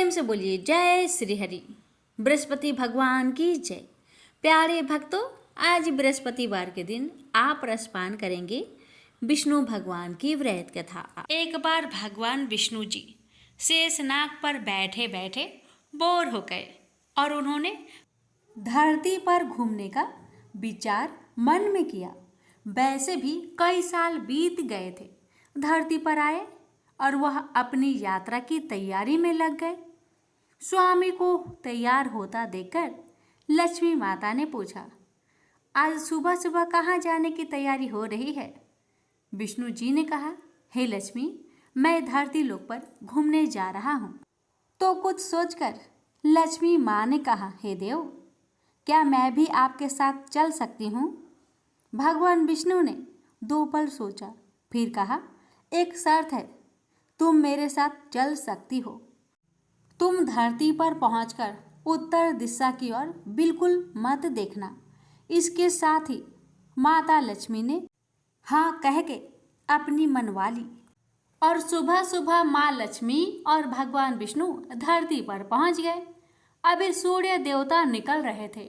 प्रेम से बोलिए जय श्री हरि। बृहस्पति भगवान की जय। प्यारे भक्तों, आज बृहस्पतिवार के दिन आप रसपान करेंगे विष्णु भगवान की व्रत कथा। एक बार भगवान विष्णु जी शेषनाग पर बैठे बैठे बोर हो गए और उन्होंने धरती पर घूमने का विचार मन में किया। वैसे भी कई साल बीत गए थे। धरती पर आए और वह अपनी यात्रा की तैयारी में लग गए। स्वामी को तैयार होता देखकर लक्ष्मी माता ने पूछा, आज सुबह सुबह कहाँ जाने की तैयारी हो रही है? विष्णु जी ने कहा, हे लक्ष्मी, मैं धरती लोक पर घूमने जा रहा हूँ। तो कुछ सोचकर लक्ष्मी माँ ने कहा, हे देव, क्या मैं भी आपके साथ चल सकती हूँ? भगवान विष्णु ने 2 पल सोचा, फिर कहा, एक शर्त है, तुम मेरे साथ चल सकती हो। तुम धरती पर पहुंचकर उत्तर दिशा की ओर बिल्कुल मत देखना। इसके साथ ही माता लक्ष्मी ने हाँ कह के अपनी मनवा ली और सुबह सुबह माँ लक्ष्मी और भगवान विष्णु धरती पर पहुंच गए। अभी सूर्य देवता निकल रहे थे।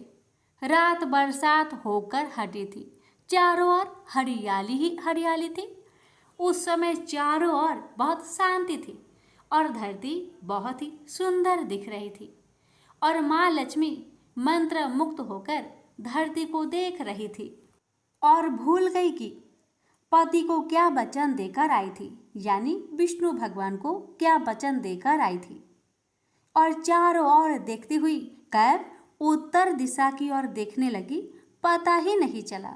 रात बरसात होकर हटी थी। चारों ओर हरियाली ही हरियाली थी। उस समय चारों ओर बहुत शांति थी और धरती बहुत ही सुंदर दिख रही थी और माँ लक्ष्मी मंत्र मुक्त होकर धरती को देख रही थी और भूल गई कि पति को क्या वचन देकर आई थी, यानी विष्णु भगवान को क्या वचन देकर आई थी। और चारों ओर देखती हुई कब उत्तर दिशा की ओर देखने लगी, पता ही नहीं चला।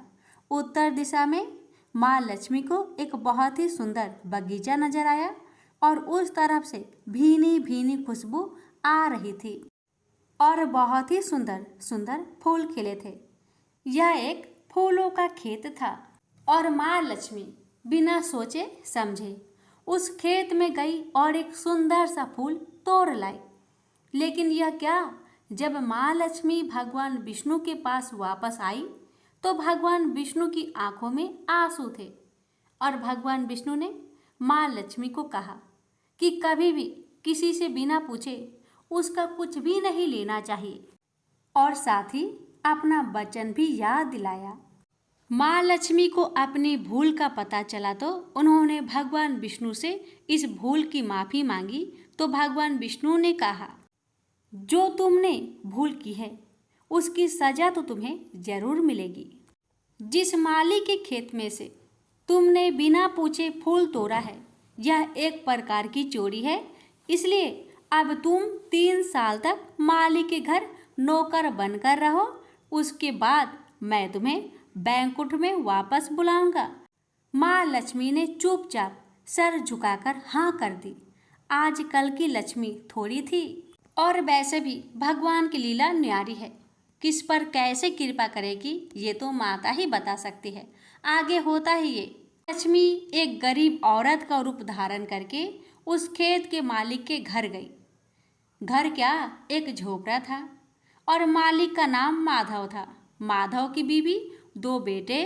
उत्तर दिशा में माँ लक्ष्मी को एक बहुत ही सुंदर बगीचा नजर आया और उस तरफ से भीनी भीनी खुशबू आ रही थी और बहुत ही सुंदर सुंदर फूल खिले थे। यह एक फूलों का खेत था और माँ लक्ष्मी बिना सोचे समझे उस खेत में गई और एक सुंदर सा फूल तोड़ लाई। लेकिन यह क्या, जब माँ लक्ष्मी भगवान विष्णु के पास वापस आई तो भगवान विष्णु की आंखों में आंसू थे और भगवान विष्णु ने माँ लक्ष्मी को कहा कि कभी भी किसी से बिना पूछे उसका कुछ भी नहीं लेना चाहिए और साथ ही अपना वचन भी याद दिलाया। माँ लक्ष्मी को अपनी भूल का पता चला तो उन्होंने भगवान विष्णु से इस भूल की माफ़ी मांगी। तो भगवान विष्णु ने कहा, जो तुमने भूल की है उसकी सजा तो तुम्हें जरूर मिलेगी। जिस माली के खेत में से तुमने बिना पूछे फूल तोड़ा है, यह एक प्रकार की चोरी है। इसलिए अब तुम 3 साल तक माली के घर नौकर बनकर रहो। उसके बाद मैं तुम्हें बैंकुट में वापस बुलाऊंगा। माँ लक्ष्मी ने चुपचाप सर झुकाकर हाँ कर दी। आजकल की लक्ष्मी थोड़ी थी और वैसे भी भगवान की लीला न्यारी है। किस पर कैसे कृपा करेगी ये तो माता ही बता सकती है। आगे होता ही ये, लक्ष्मी एक गरीब औरत का रूप धारण करके उस खेत के मालिक के घर गई। घर क्या, एक झोपड़ा था और मालिक का नाम माधव था। माधव की बीवी, 2 बेटे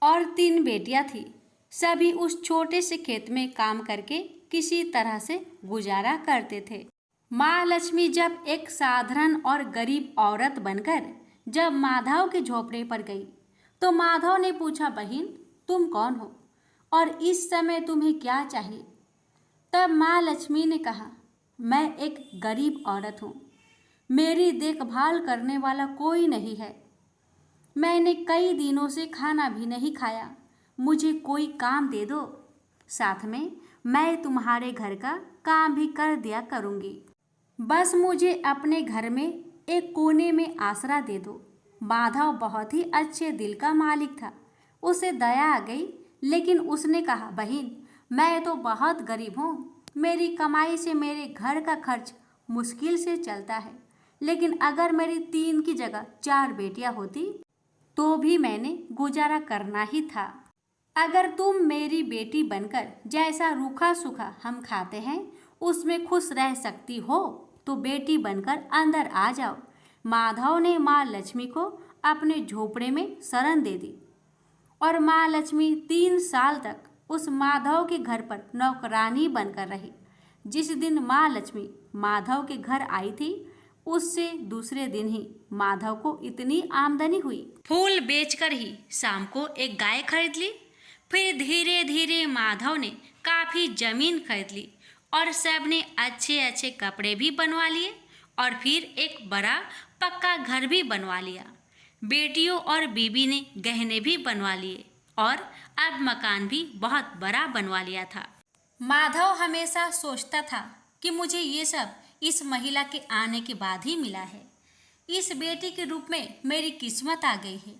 और 3 बेटियां थी। सभी उस छोटे से खेत में काम करके किसी तरह से गुजारा करते थे। माँ लक्ष्मी जब एक साधारण और गरीब औरत बनकर जब माधव के झोपड़े पर गई तो माधव ने पूछा, बहन तुम कौन हो और इस समय तुम्हें क्या चाहिए? तब माँ लक्ष्मी ने कहा, मैं एक गरीब औरत हूँ, मेरी देखभाल करने वाला कोई नहीं है। मैंने कई दिनों से खाना भी नहीं खाया, मुझे कोई काम दे दो, साथ में मैं तुम्हारे घर का काम भी कर दिया करूँगी। बस मुझे अपने घर में एक कोने में आसरा दे दो। माधव बहुत ही अच्छे दिल का मालिक था। उसे दया आ गई, लेकिन उसने कहा, बहन मैं तो बहुत गरीब हूँ, मेरी कमाई से मेरे घर का खर्च मुश्किल से चलता है। लेकिन अगर मेरी 3 की जगह 4 बेटियाँ होती तो भी मैंने गुजारा करना ही था। अगर तुम मेरी बेटी बनकर जैसा रूखा सूखा हम खाते हैं उसमें खुश रह सकती हो तो बेटी बनकर अंदर आ जाओ। माधव ने माँ लक्ष्मी को अपने झोपड़े में शरण दे दी और माँ लक्ष्मी 3 साल तक उस माधव के घर पर नौकरानी बनकर रही। जिस दिन माँ लक्ष्मी माधव के घर आई थी, उससे दूसरे दिन ही माधव को इतनी आमदनी हुई। फूल बेचकर ही शाम को एक गाय खरीद ली। फिर धीरे धीरे माधव ने काफी जमीन खरीद ली और सबने अच्छे अच्छे कपड़े भी बनवा लिए और फिर एक बड़ा पक्का घर भी बनवा लिया। बेटियों और बीबी ने गहने भी बनवा लिए और अब मकान भी बहुत बड़ा बनवा लिया था। माधव हमेशा सोचता था कि मुझे ये सब इस महिला के आने के बाद ही मिला है। इस बेटी के रूप में मेरी किस्मत आ गई है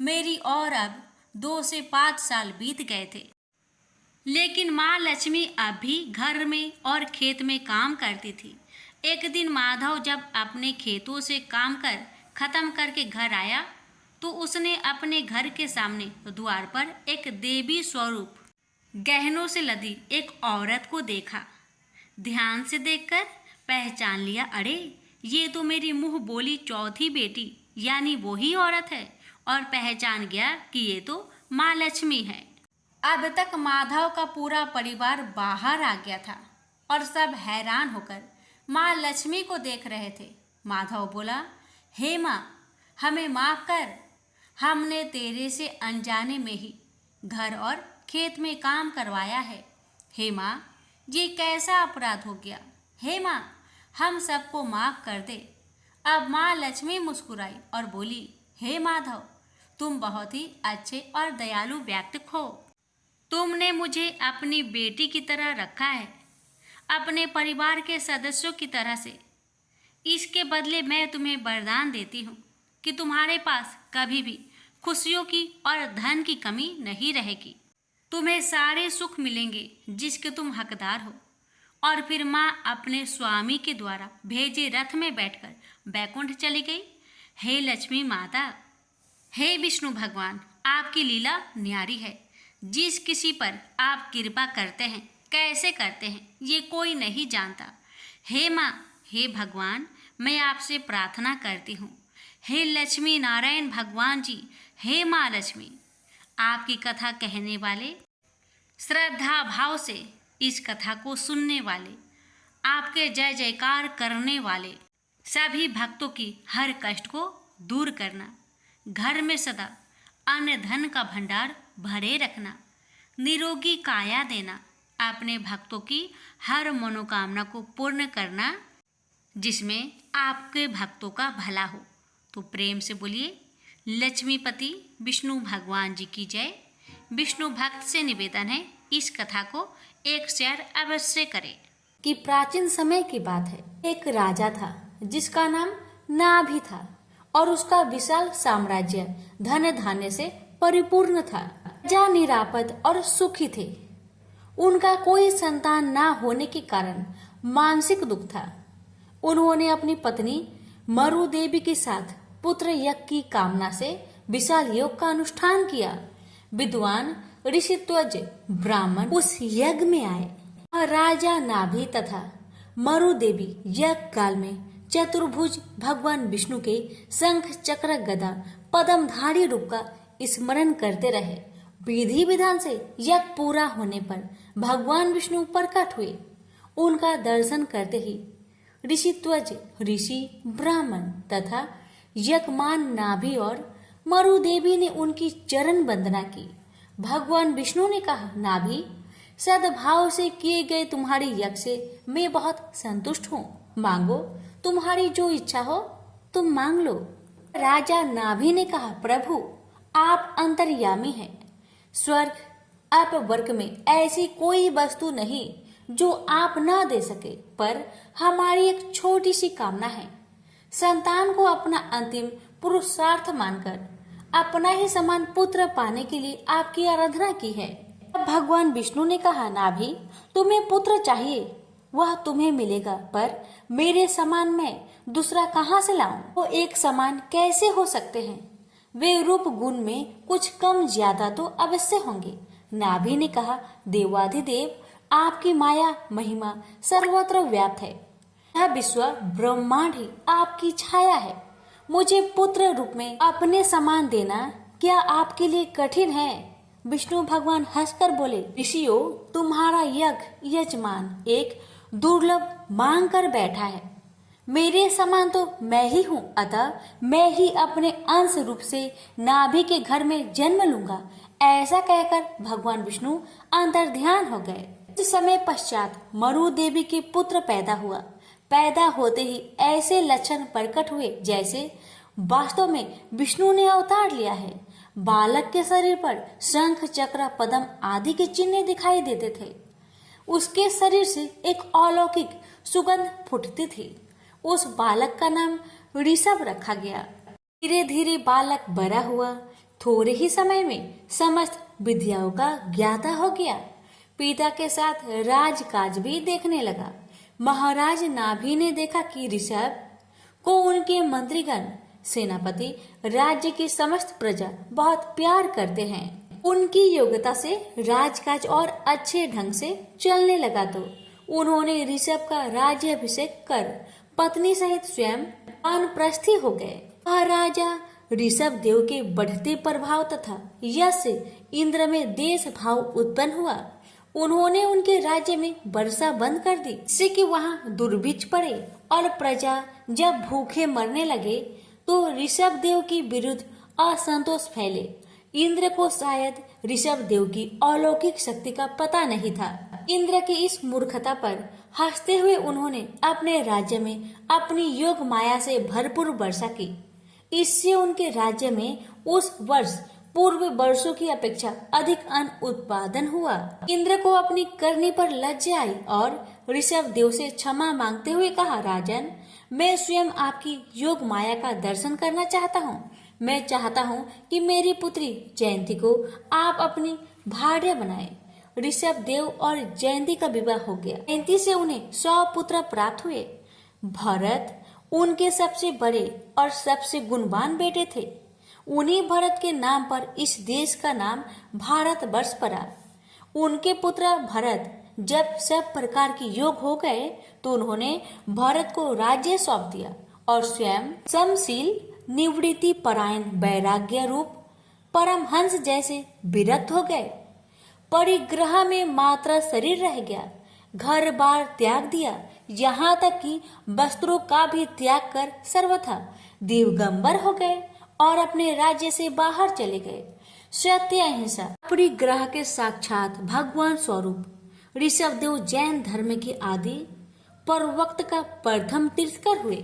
मेरी। और अब 2 से 5 साल बीत गए थे, लेकिन माँ लक्ष्मी अब भी घर में और खेत में काम करती थी। एक दिन माधव जब अपने खेतों से काम कर खत्म करके घर आया तो उसने अपने घर के सामने द्वार पर एक देवी स्वरूप गहनों से लदी एक औरत को देखा। ध्यान से देखकर पहचान लिया, अरे ये तो मेरी मुंह बोली चौथी बेटी यानी वही औरत है, और पहचान गया कि ये तो माँ लक्ष्मी है। अब तक माधव का पूरा परिवार बाहर आ गया था और सब हैरान होकर माँ लक्ष्मी को देख रहे थे। माधव बोला, हे माँ, हमें माफ कर, हमने तेरे से अनजाने में ही घर और खेत में काम करवाया है। हे माँ, ये कैसा अपराध हो गया। हे माँ, हम सबको माफ कर दे। अब माँ लक्ष्मी मुस्कुराई और बोली, हे माधव, तुम बहुत ही अच्छे और दयालु व्यक्ति हो। तुमने मुझे अपनी बेटी की तरह रखा है, अपने परिवार के सदस्यों की तरह से। इसके बदले मैं तुम्हें वरदान देती हूँ कि तुम्हारे पास कभी भी खुशियों की और धन की कमी नहीं रहेगी। तुम्हें सारे सुख मिलेंगे जिसके तुम हकदार हो। और फिर माँ अपने स्वामी के द्वारा भेजे रथ में बैठकर बैकुंठ चली गई। हे लक्ष्मी माता, हे विष्णु भगवान, आपकी लीला न्यारी है। जिस किसी पर आप कृपा करते हैं, कैसे करते हैं, ये कोई नहीं जानता। हे माँ, हे भगवान, मैं आपसे प्रार्थना करती हूँ। हे लक्ष्मी नारायण भगवान जी, हे माँ लक्ष्मी। आपकी कथा कहने वाले, श्रद्धा भाव से इस कथा को सुनने वाले, आपके जय जयकार करने वाले सभी भक्तों की हर कष्ट को दूर करना, घर में सदा अन्न धन का भंडार भरे रखना, निरोगी काया देना, अपने भक्तों की हर मनोकामना को पूर्ण करना, जिसमें आपके भक्तों का भला हो। तो प्रेम से बोलिए, लक्ष्मीपति विष्णु भगवान जी की जय। विष्णु भक्त से निवेदन है, इस कथा को एक शेयर अवश्य करें। कि प्राचीन समय की बात है, एक राजा था जिसका नाम नाभि था और उसका विशाल साम्राज्य धन धान्य से परिपूर्ण था। राजा निरापद और सुखी थे। उनका कोई संतान ना होने के कारण मानसिक दुख था। उन्होंने अपनी पत्नी मरु देवी के साथ पुत्र यज्ञ की कामना से विशाल योग का अनुष्ठान किया। विद्वान ऋषित्वज ब्राह्मण उस यज्ञ में आए। राजा नाभि तथा मरु देवी यज्ञ काल में चतुर्भुज भगवान विष्णु के शंख चक्र गदा पद्मधारी रूप का स्मरण करते रहे। विधि विधान से यज्ञ पूरा होने पर भगवान विष्णु प्रकट हुए। उनका दर्शन करते ही ऋषित्वज ऋषि ब्राह्मण तथा यज्ञमान नाभि और मरु देवी ने उनकी चरण वंदना की। भगवान विष्णु ने कहा, नाभि, सद्भाव से किए गए तुम्हारे यज्ञ से मैं बहुत संतुष्ट हूँ। मांगो, तुम्हारी जो इच्छा हो तुम मांग लो। राजा नाभि ने कहा, प्रभु, आप अंतर्यामी हैं। स्वर्ग अपवर्ग में ऐसी कोई वस्तु नहीं जो आप ना दे सके, पर हमारी एक छोटी सी कामना है। संतान को अपना अंतिम पुरुषार्थ मानकर अपना ही समान पुत्र पाने के लिए आपकी आराधना की है। अब भगवान विष्णु ने कहा, नाभि, तुम्हें पुत्र चाहिए, वह तुम्हें मिलेगा, पर मेरे समान मैं दूसरा कहाँ से लाऊं? वो एक समान कैसे हो सकते हैं? वे रूप गुण में कुछ कम ज्यादा तो अवश्य होंगे। नाभि ने कहा, देवाधिदेव, आपकी माया महिमा सर्वत्र व्याप्त है। यह विश्व ब्रह्मांड ही आपकी छाया है। मुझे पुत्र रूप में अपने समान देना क्या आपके लिए कठिन है? विष्णु भगवान हंसकर बोले, ऋषियों, तुम्हारा यज्ञ यजमान एक दुर्लभ मांग कर बैठा है। मेरे समान तो मैं ही हूँ, अतः मैं ही अपने अंश रूप से नाभि के घर में जन्म लूंगा। ऐसा कहकर भगवान विष्णु अंतर्ध्यान हो गए। कुछ समय पश्चात मरु देवी के पुत्र पैदा हुआ। पैदा होते ही ऐसे लक्षण प्रकट हुए जैसे वास्तव में विष्णु ने अवतार लिया है। बालक के शरीर पर शंख, चक्र, पद्म आदि के चिन्ह दिखाई देते थे। उसके शरीर से एक अलौकिक सुगंध फूटती थी। उस बालक का नाम ऋषभ रखा गया। धीरे धीरे बालक बड़ा हुआ। थोड़े ही समय में समस्त विद्याओं का ज्ञाता हो गया। पिता के साथ राजकाज भी देखने लगा। महाराज नाभि ने देखा कि ऋषभ को उनके मंत्रीगण, सेनापति, राज्य की समस्त प्रजा बहुत प्यार करते हैं। उनकी योग्यता से राजकाज और अच्छे ढंग से चलने लगा तो उन्होंने ऋषभ का राज्याभिषेक कर पत्नी सहित स्वयं वानप्रस्थी हो गए। महाराजा ऋषभ देव के बढ़ते प्रभाव तथा यश से इंद्र में देश भाव उत्पन्न हुआ। उन्होंने उनके राज्य में वर्षा बंद कर दी, जिससे कि वहाँ दुर्भिक्ष पड़े और प्रजा जब भूखे मरने लगे तो ऋषभ देव के विरुद्ध असंतोष फैले। इंद्र को शायद ऋषभ देव की अलौकिक शक्ति का पता नहीं था। इंद्र की इस मूर्खता पर हंसते हुए उन्होंने अपने राज्य में अपनी योग माया से भरपूर वर्षा की। इससे उनके राज्य में उस वर्ष पूर्व वर्षों की अपेक्षा अधिक अन्न उत्पादन हुआ। इंद्र को अपनी करनी पर लज्जा आई और ऋषभ देव से क्षमा मांगते हुए कहा, राजन, मैं स्वयं आपकी योग माया का दर्शन करना चाहता हूँ। मैं चाहता हूँ कि मेरी पुत्री जयंती को आप अपनी भार्या बनाए। ऋषभ देव और जयंती का विवाह हो गया। जयंती से उन्हें 100 पुत्र प्राप्त हुए। भरत उनके सबसे बड़े और सबसे गुणवान बेटे थे। उन्हीं भरत के नाम पर इस देश का नाम भारत वर्ष पड़ा। उनके पुत्र भरत जब सब प्रकार के योग हो गए तो उन्होंने भरत को राज्य सौंप दिया और स्वयं समशील, निवृत्ति परायण, वैराग्य रूप परमहंस जैसे विरक्त हो गए। परिग्रह में मात्र शरीर रह गया। घर बार त्याग दिया, यहाँ तक कि वस्त्रों का भी त्याग कर सर्वथा दिगंबर हो गए और अपने राज्य से बाहर चले गए। सत्य अहिंसा परिग्रह के साक्षात भगवान स्वरूप ऋषभ देव जैन धर्म के आदि प्रवक्त का प्रथम तीर्थकर हुए।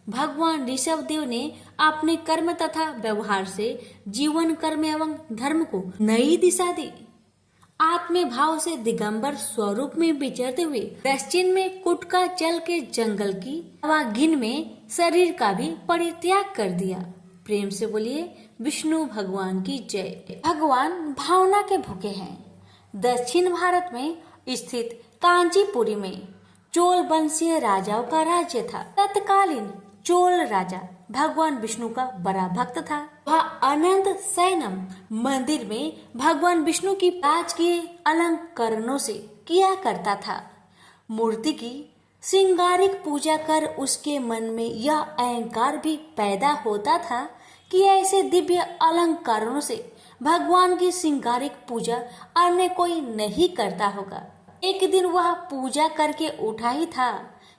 भगवान ऋषभ देव ने अपने कर्म तथा व्यवहार से जीवन, कर्म एवं धर्म को नई दिशा दी। आत्म भाव से दिगंबर स्वरूप में विचरते हुए पश्चिम में कुटका जल के जंगल की आवागीन में शरीर का भी परित्याग कर दिया। प्रेम से बोलिए विष्णु भगवान की जय। भगवान भावना के भूखे हैं। दक्षिण भारत में स्थित कांचीपुरी में चोल वंशीय राजाओं का राज्य था। तत्कालीन चोल राजा भगवान विष्णु का बड़ा भक्त था। वह अनंत शयनम मंदिर में भगवान विष्णु की राजकीय अलंकरणों से किया करता था। मूर्ति की श्रृंगारिक पूजा कर उसके मन में यह अहंकार भी पैदा होता था कि ऐसे दिव्य अलंकारों से भगवान की श्रृंगारिक पूजा अन्य कोई नहीं करता होगा। एक दिन वह पूजा करके उठा ही था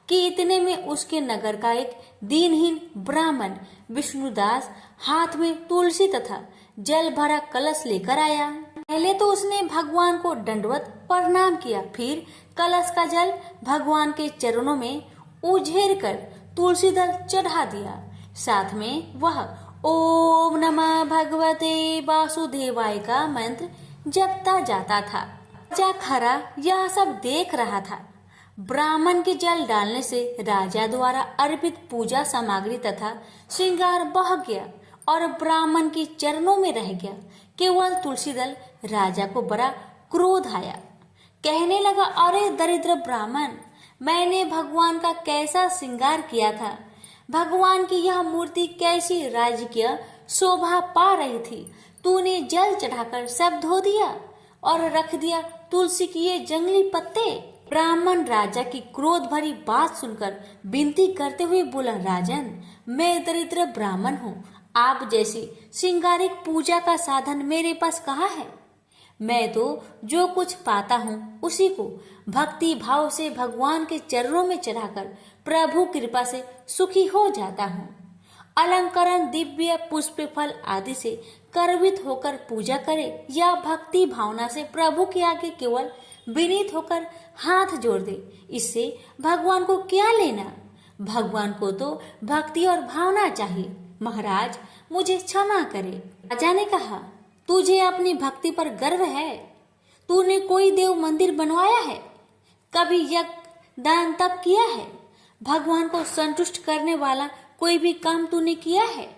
कि इतने में उसके नगर का एक दीनहीन ब्राह्मण विष्णुदास हाथ में तुलसी तथा जल भरा कलश लेकर आया। पहले तो उसने भगवान को दंडवत प्रणाम किया, फिर कलश का जल भगवान के चरणों में उझेर कर तुलसी दल चढ़ा दिया। साथ में वह ओम नमः भगवते वासुदेवाय का मंत्र जपता जाता था। राजा खरा यह सब देख रहा था। ब्राह्मण के जल डालने से राजा द्वारा अर्पित पूजा सामग्री तथा श्रृंगार बह गया और ब्राह्मण के चरणों में रह गया केवल तुलसी दल। राजा को बड़ा क्रोध आया। कहने लगा, अरे दरिद्र ब्राह्मण, मैंने भगवान का कैसा श्रृंगार किया था। भगवान की यह मूर्ति कैसी राजकीय शोभा पा रही थी। तूने जल चढ़ाकर सब धो दिया और रख दिया तुलसी के ये जंगली पत्ते। ब्राह्मण राजा की क्रोध भरी बात सुनकर विनती करते हुए बोला, राजन, मैं दरिद्र ब्राह्मण हूँ। आप जैसी श्रृंगारिक पूजा का साधन मेरे पास कहाँ है। मैं तो जो कुछ पाता हूँ उसी को भक्ति भाव से भगवान के चरणों में चढ़ाकर प्रभु कृपा से सुखी हो जाता हूँ। अलंकरण दिव्य पुष्प फल आदि से गर्वित होकर पूजा करे या भक्ति भावना से प्रभु के आगे केवल विनीत होकर हाथ जोड़ दे, इससे भगवान को क्या लेना। भगवान को तो भक्ति और भावना चाहिए। महाराज मुझे क्षमा करे। राजा ने कहा, तुझे अपनी भक्ति पर गर्व है? तूने कोई देव मंदिर बनवाया है? कभी यज्ञ दान तप किया है? भगवान को संतुष्ट करने वाला कोई भी काम तूने किया है?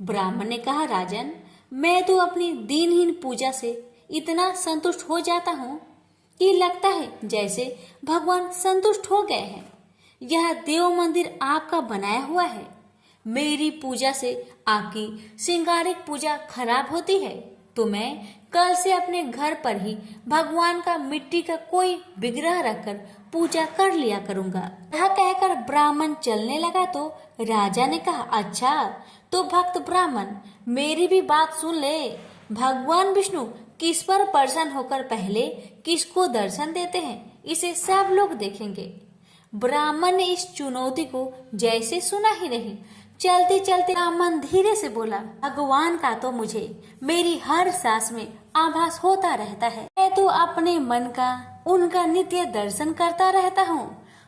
ब्राह्मण ने कहा, राजन मैं तो अपनी दीनहीन पूजा से इतना संतुष्ट हो जाता हूँ कि लगता है जैसे भगवान संतुष्ट हो गए हैं। यह देव मंदिर आपका बनाया हुआ है। मेरी पूजा से आपकी श्रृंगारिक पूजा खराब होती है तो मैं कल से अपने घर पर ही भगवान का मिट्टी का कोई विग्रह रखकर पूजा कर लिया करूंगा। यह कहकर ब्राह्मण चलने लगा तो राजा ने कहा, अच्छा तो भक्त ब्राह्मण मेरी भी बात सुन ले। भगवान विष्णु किस पर प्रसन्न होकर पहले किसको दर्शन देते हैं इसे सब लोग देखेंगे। ब्राह्मण ने इस चुनौती को जैसे सुना ही नहीं। चलते चलते ब्राह्मण धीरे से बोला, भगवान का तो मुझे मेरी हर सांस में आभास होता रहता है। मैं तो अपने मन का उनका नित्य दर्शन करता रहता हूँ।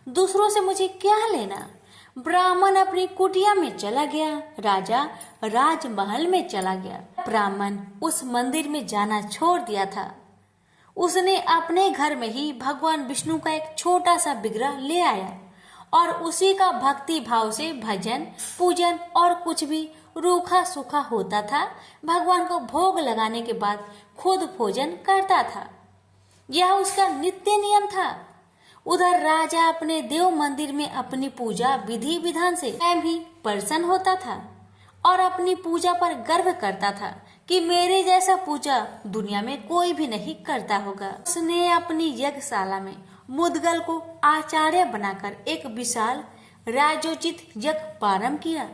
दूसरों से मुझे क्या लेना। ब्राह्मण अपनी कुटिया में चला गया। राजा राजमहल में चला गया। ब्राह्मण उस मंदिर में जाना छोड़ दिया था। उसने अपने घर में ही भगवान विष्णु का एक छोटा सा विग्रह ले आया और उसी का भक्ति भाव से भजन पूजन और कुछ भी रूखा सूखा होता था भगवान को भोग लगाने के बाद खुद भोजन करता था। यह उसका नित्य नियम था। उधर राजा अपने देव मंदिर में अपनी पूजा विधि विधान से स्वयं ही प्रसन्न होता था और अपनी पूजा पर गर्व करता था कि मेरे जैसा पूजा दुनिया में कोई भी नहीं करता होगा। उसने अपनी यज्ञशाला में मुद्गल को आचार्य बनाकर एक विशाल राजोचित यज्ञ प्रारंभ किया।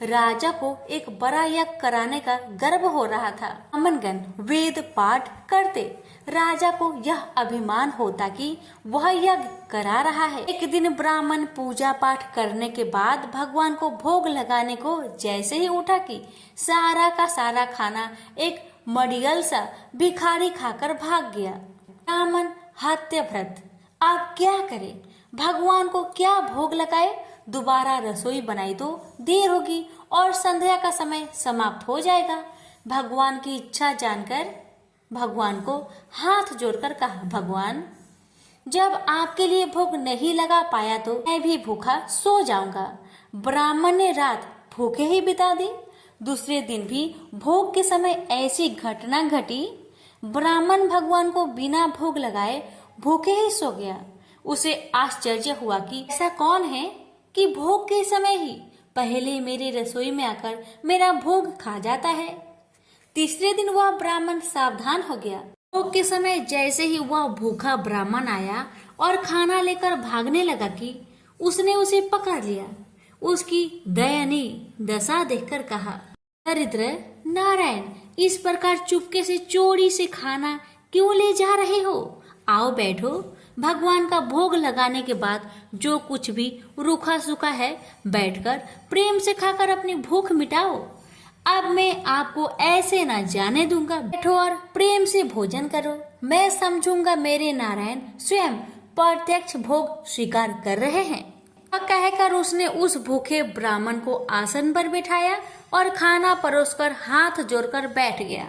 राजा को एक बड़ा यज्ञ कराने का गर्व हो रहा था। ब्राह्मणगण वेद पाठ करते। राजा को यह अभिमान होता कि वह यज्ञ करा रहा है। एक दिन ब्राह्मण पूजा पाठ करने के बाद भगवान को भोग लगाने को जैसे ही उठा कि सारा का सारा खाना एक मडियल सा भिखारी खाकर भाग गया। ब्राह्मण हत्यभ्रत आप क्या करें? भगवान को क्या भोग लगाए? दोबारा रसोई बनाई तो देर होगी और संध्या का समय समाप्त हो जाएगा। भगवान की इच्छा जानकर भगवान को हाथ जोड़कर कहा, भगवान जब आपके लिए भोग नहीं लगा पाया तो मैं भी भूखा सो जाऊंगा। ब्राह्मण ने रात भूखे ही बिता दी। दूसरे दिन भी भोग के समय ऐसी घटना घटी। ब्राह्मण भगवान को बिना भोग लगाए भूखे ही सो गया। उसे आश्चर्य हुआ कि ऐसा कौन है कि भोग के समय ही पहले मेरे रसोई में आकर मेरा भोग खा जाता है। तीसरे दिन वह ब्राह्मण सावधान हो गया। भोग के समय जैसे ही वह भूखा ब्राह्मण आया और खाना लेकर भागने लगा कि उसने उसे पकड़ लिया। उसकी दयनीय दशा देखकर कहा, दरिद्र नारायण इस प्रकार चुपके से चोरी से खाना क्यों ले जा रहे हो? आओ बैठो। भगवान का भोग लगाने के बाद जो कुछ भी रूखा सूखा है बैठकर प्रेम से खाकर अपनी भूख मिटाओ। अब मैं आपको ऐसे ना जाने दूंगा। बैठो और प्रेम से भोजन करो। मैं समझूंगा मेरे नारायण स्वयं प्रत्यक्ष भोग स्वीकार कर रहे हैं। कहकर उसने उस भूखे ब्राह्मण को आसन पर बिठाया और खाना परोसकर हाथ जोड़कर बैठ गया।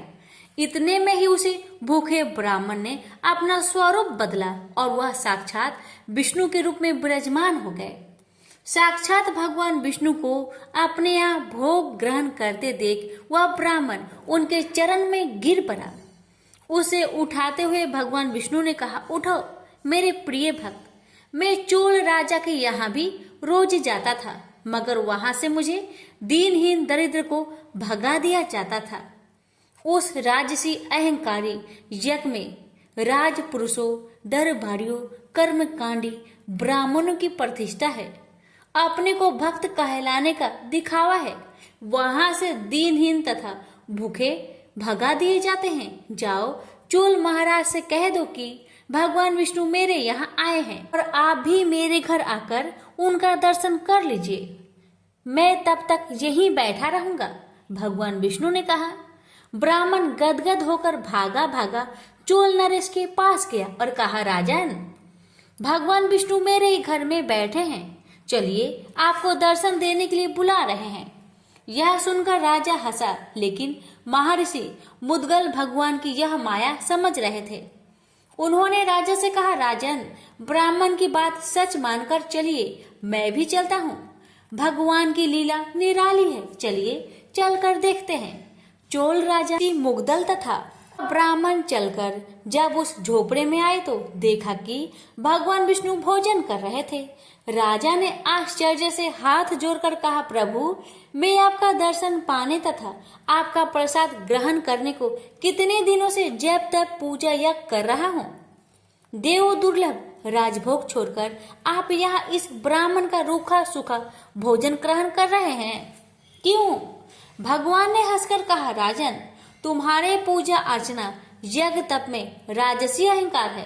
इतने में ही उसे भूखे ब्राह्मण ने अपना स्वरूप बदला और वह साक्षात विष्णु के रूप में विराजमान हो गए। साक्षात भगवान विष्णु को अपने यहाँ भोग ग्रहण करते देख वह ब्राह्मण उनके चरण में गिर पड़ा। उसे उठाते हुए भगवान विष्णु ने कहा, उठो मेरे प्रिय भक्त, मैं चोल राजा के यहाँ भी रोज जाता था, मगर वहां से मुझे दीनहीन दरिद्र को भगा दिया जाता था। उस राजसी अहंकारी यज्ञ में राजपुरुषों, दरबारियों, कर्मकांडी ब्राह्मणों की प्रतिष्ठा है। अपने को भक्त कहलाने का दिखावा है। वहां से दीनहीन तथा भूखे भगा दिए जाते हैं। जाओ चोल महाराज से कह दो कि भगवान विष्णु मेरे यहाँ आए हैं और आप भी मेरे घर आकर उनका दर्शन कर लीजिए। मैं तब तक यहीं बैठा रहूंगा। भगवान विष्णु ने कहा। ब्राह्मण गदगद होकर भागा भागा चोल नरेश के पास गया और कहा, राजन, भगवान विष्णु मेरे ही घर में बैठे हैं, चलिए आपको दर्शन देने के लिए बुला रहे हैं। यह सुनकर राजा हंसा, लेकिन महर्षि मुद्गल भगवान की यह माया समझ रहे थे। उन्होंने राजा से कहा, राजन, ब्राह्मण की बात सच मानकर चलिए, मैं भी चलता हूँ। भगवान की लीला निराली है, चलिए चलकर देखते हैं। चोल राजा की मुग्धल तथा ब्राह्मण चलकर जब उस झोपड़े में आए तो देखा कि भगवान विष्णु भोजन कर रहे थे। राजा ने आश्चर्य से हाथ जोड़कर कहा, प्रभु, मैं आपका दर्शन पाने तथा आपका प्रसाद ग्रहण करने को कितने दिनों से जप तप पूजा यज्ञ कर रहा हूँ। देव दुर्लभ राजभोग छोड़कर आप यहाँ इस ब्राह्मण का रूखा सूखा भोजन ग्रहण कर रहे हैं, क्यों? भगवान ने हंसकर कहा, राजन, तुम्हारे पूजा अर्चना यज्ञ तप में राजसी अहंकार है,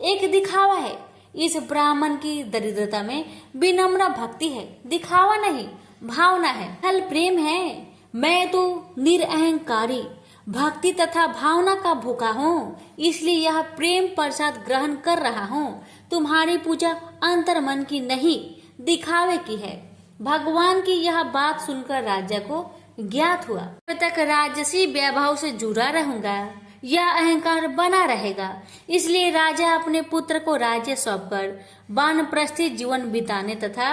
एक दिखावा है। इस ब्राह्मण की दरिद्रता में विनम्र भक्ति है, दिखावा नहीं, भावना है, फल प्रेम है। मैं तो निरअहंकारी भक्ति तथा भावना का भूखा हूँ, इसलिए यह प्रेम प्रसाद ग्रहण कर रहा हूँ। तुम्हारी पूजा अंतर मन की नहीं, दिखावे की है। भगवान की यह बात सुनकर राजा को ज्ञात हुआ, जब तक राजसी वैभव से जुड़ा रहूंगा यह अहंकार बना रहेगा। इसलिए राजा अपने पुत्र को राज्य सौंपकर वानप्रस्थी जीवन बिताने तथा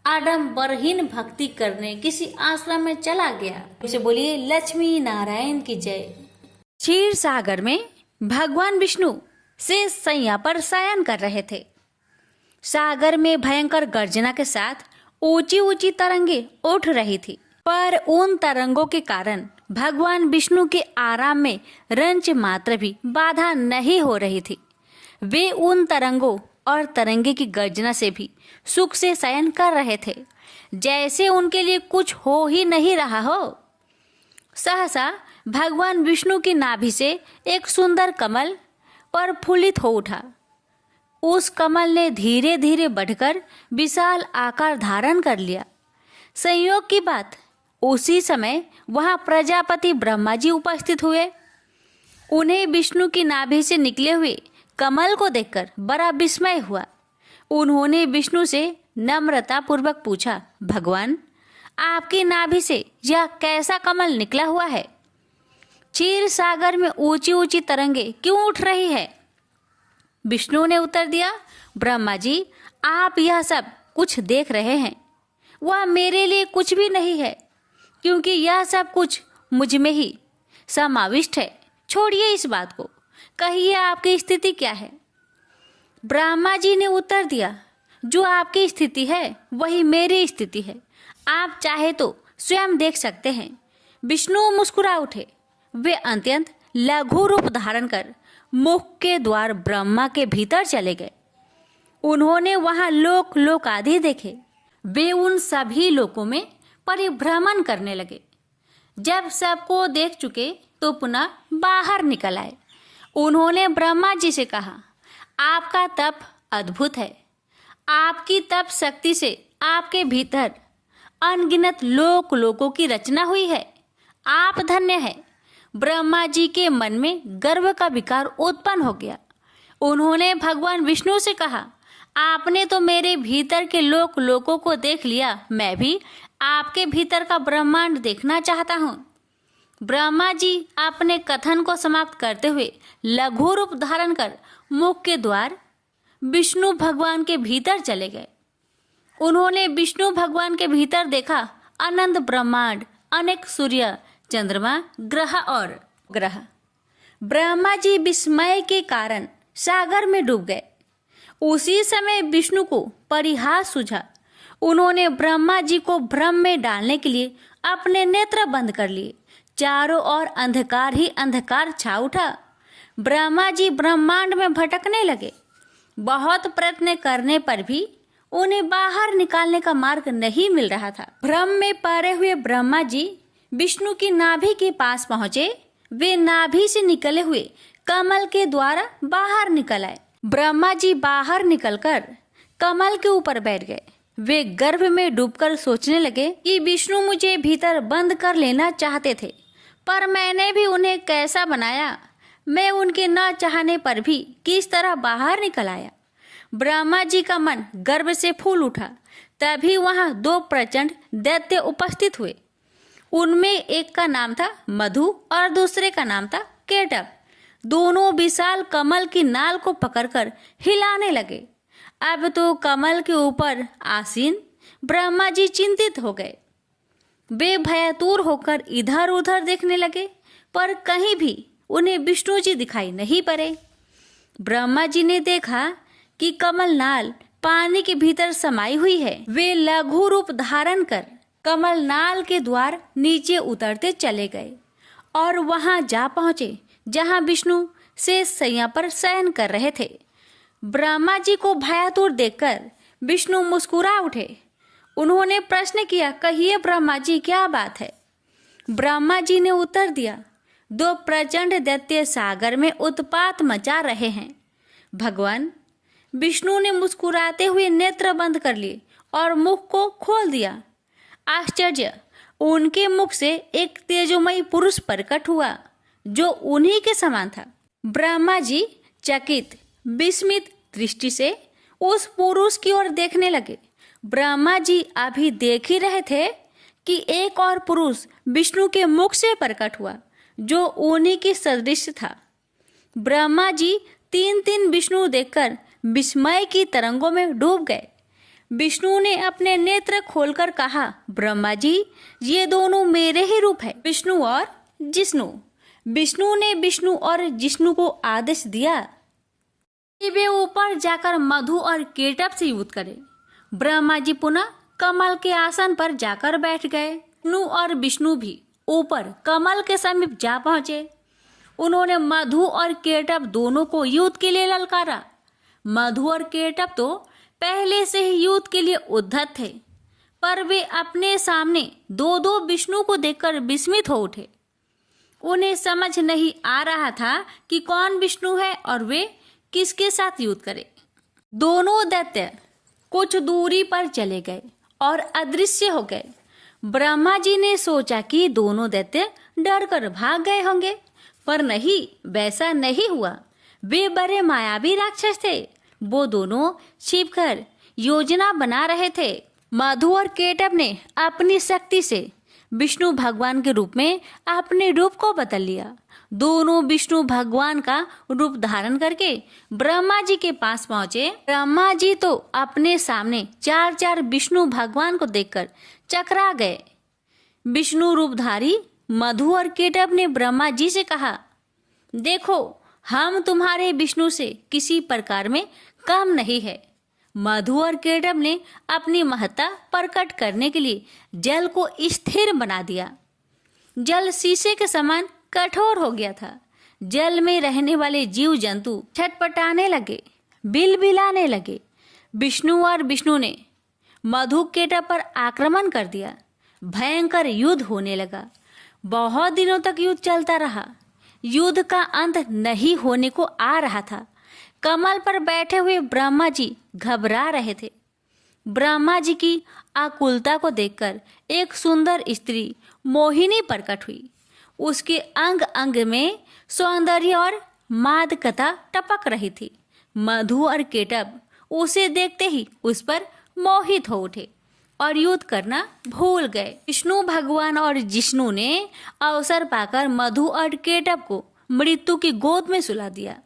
आडंबरहीन भक्ति करने किसी आश्रम में चला गया। उसे बोलिए लक्ष्मी नारायण की जय। क्षीर सागर में भगवान विष्णु से सैया पर शयन कर रहे थे। सागर में भयंकर गर्जना के साथ ऊंची ऊंची तरंगे उठ रही थी, पर उन तरंगों के कारण भगवान विष्णु के आराम में रंच मात्र भी बाधा नहीं हो रही थी। वे उन तरंगों और तरंगे की गर्जना से भी सुख से शयन कर रहे थे, जैसे उनके लिए कुछ हो ही नहीं रहा हो। सहसा भगवान विष्णु की नाभि से एक सुंदर कमल प्रफुल्लित हो उठा। उस कमल ने धीरे धीरे बढ़कर विशाल आकार धारण कर लिया। संयोग की बात, उसी समय वहां प्रजापति ब्रह्मा जी उपस्थित हुए। उन्हें विष्णु की नाभि से निकले हुए कमल को देखकर बड़ा विस्मय हुआ। उन्होंने विष्णु से नम्रता पूर्वक पूछा, भगवान, आपकी नाभि से यह कैसा कमल निकला हुआ है? क्षीर सागर में ऊंची ऊंची तरंगे क्यों उठ रही है? विष्णु ने उत्तर दिया, ब्रह्मा जी, आप यह सब कुछ देख रहे हैं, वह मेरे लिए कुछ भी नहीं है, क्योंकि यह सब कुछ मुझ में ही समाविष्ट है। छोड़िए इस बात को, कहिए आपकी स्थिति क्या है? ब्रह्मा जी ने उत्तर दिया, जो आपकी स्थिति है वही मेरी स्थिति है, आप चाहे तो स्वयं देख सकते हैं। विष्णु मुस्कुरा उठे। वे अत्यंत लघु रूप धारण कर मुख के द्वार ब्रह्मा के भीतर चले गए। उन्होंने वहां लोक लोक आदि देखे। वे उन सभी लोकों में परिभ्रमण करने लगे। जब सबको देख चुके तो पुनः बाहर निकल आए। उन्होंने ब्रह्मा जी से कहा, आपका तप अद्भुत है। आपकी तप शक्ति से आपके भीतर अनगिनत लोक लोकों की रचना हुई है। आप धन्य है। ब्रह्मा जी के मन में गर्व का विकार उत्पन्न हो गया। उन्होंने भगवान विष्णु से कहा, आपने तो मेरे भीतर के लोक लोकों को देख लिया, मैं भी आपके भीतर का ब्रह्मांड देखना चाहता हूँ। ब्रह्मा जी अपने कथन को समाप्त करते हुए लघु रूप धारण कर मुख के द्वार विष्णु भगवान के भीतर चले गए। उन्होंने विष्णु भगवान के भीतर देखा अनंत ब्रह्मांड, अनेक सूर्य, चंद्रमा, ग्रह और ग्रह। ब्रह्मा जी विस्मय के कारण सागर में डूब गए। उसी समय विष्णु को परिहास सूझा। उन्होंने ब्रह्मा जी को भ्रम में डालने के लिए अपने नेत्र बंद कर लिए। चारों ओर अंधकार ही अंधकार छा उठा। ब्रह्मा जी ब्रह्मांड में भटकने लगे। बहुत प्रयत्न करने पर भी उन्हें बाहर निकालने का मार्ग नहीं मिल रहा था। भ्रम में पड़े हुए ब्रह्मा जी विष्णु की नाभि के पास पहुंचे। वे नाभि से निकले हुए कमल के द्वारा बाहर निकल आए। ब्रह्मा जी बाहर निकलकर कमल के ऊपर बैठ गए। वे गर्भ में डूबकर सोचने लगे कि विष्णु मुझे भीतर बंद कर लेना चाहते थे, पर मैंने भी उन्हें कैसा बनाया। मैं उनके न चाहने पर भी किस तरह बाहर निकल आया। ब्रह्मा जी का मन गर्व से फूल उठा। तभी वहां 2 प्रचंड दैत्य उपस्थित हुए। उनमें एक का नाम था मधु और दूसरे का नाम था केटव। दोनों विशाल कमल की नाल को पकड़कर हिलाने लगे। अब तो कमल के ऊपर आसीन ब्रह्मा जी चिंतित हो गए। वे भयतुर होकर इधर उधर देखने लगे, पर कहीं भी उन्हें विष्णु जी दिखाई नहीं पड़े। ब्रह्मा जी ने देखा कि कमल नाल पानी के भीतर समाई हुई है। वे लघु रूप धारण कर कमल नाल के द्वार नीचे उतरते चले गए और वहां जा पहुंचे जहां विष्णु शेष शैया पर शयन कर रहे थे। ब्रह्मा जी को भयातुर देखकर विष्णु मुस्कुरा उठे। उन्होंने प्रश्न किया, कहिए ब्रह्मा जी, क्या बात है? ब्रह्मा जी ने उत्तर दिया, 2 प्रचंड दैत्य सागर में उत्पात मचा रहे हैं। भगवान विष्णु ने मुस्कुराते हुए नेत्र बंद कर लिए और मुख को खोल दिया। आश्चर्य, उनके मुख से एक तेजोमयी पुरुष प्रकट हुआ जो उन्हीं के समान था। ब्रह्मा जी चकित विस्मित दृष्टि से उस पुरुष की ओर देखने लगे। ब्रह्मा जी अभी देख ही रहे थे कि एक और पुरुष विष्णु के मुख से प्रकट हुआ जो उन्हीं की सदृश था। ब्रह्मा जी 3 विष्णु देखकर विस्मय की तरंगों में डूब गए। विष्णु ने अपने नेत्र खोलकर कहा, ब्रह्मा जी, ये दोनों मेरे ही रूप है, विष्णु और जिष्णु। विष्णु ने विष्णु और जिष्णु को आदेश दिया कि वे ऊपर जाकर मधु और केटव से युद्ध करें। ब्रह्मा जी पुनः कमल के आसन पर जाकर बैठ गए। विष्णु और विष्णु भी ऊपर कमल के समीप जा पहुंचे। उन्होंने मधु और केटव दोनों को युद्ध के लिए ललकारा। मधु और केटव तो पहले से ही युद्ध के लिए उद्धत थे, पर वे अपने सामने 2 विष्णु को देखकर विस्मित हो उठे। उन्हें समझ नहीं आ रहा था कि कौन विष्णु है और वे किसके साथ युद्ध करें। दोनों दैत्य कुछ दूरी पर चले गए और अदृश्य हो गए। ब्रह्मा जी ने सोचा कि दोनों दैत्य डर कर भाग गए होंगे, पर नहीं, वैसा नहीं हुआ। वे बड़े मायावी राक्षस थे। वो दोनों छिपकर योजना बना रहे थे। मधु और केटव ने अपनी शक्ति से विष्णु भगवान के रूप में अपने रूप को बदल लिया। दोनों विष्णु भगवान का रूप धारण करके ब्रह्मा जी के पास पहुंचे। ब्रह्मा जी तो अपने सामने 4 विष्णु भगवान को देखकर चकरा गए। विष्णु रूपधारी मधु और केटव ने ब्रह्मा जी से कहा, देखो, हम तुम्हारे विष्णु से किसी प्रकार में कम नहीं है। मधु और केटव ने अपनी महत्ता प्रकट करने के लिए जल को स्थिर बना दिया। जल शीशे के समान कठोर हो गया था। जल में रहने वाले जीव जंतु छटपटाने लगे, बिलबिलाने लगे। विष्णु और विष्णु ने मधु केटव पर आक्रमण कर दिया। भयंकर युद्ध होने लगा। बहुत दिनों तक युद्ध चलता रहा। युद्ध का अंत नहीं होने को आ रहा था। कमल पर बैठे हुए ब्रह्मा जी घबरा रहे थे। ब्रह्मा जी की आकुलता को देखकर एक सुंदर स्त्री मोहिनी प्रकट हुई। उसके अंग अंग में सौंदर्य और मादकता टपक रही थी। मधु और केटव उसे देखते ही उस पर मोहित हो उठे और युद्ध करना भूल गए। विष्णु भगवान और जिष्णु ने अवसर पाकर मधु और केटव को मृत्यु की गोद में सुला दिया।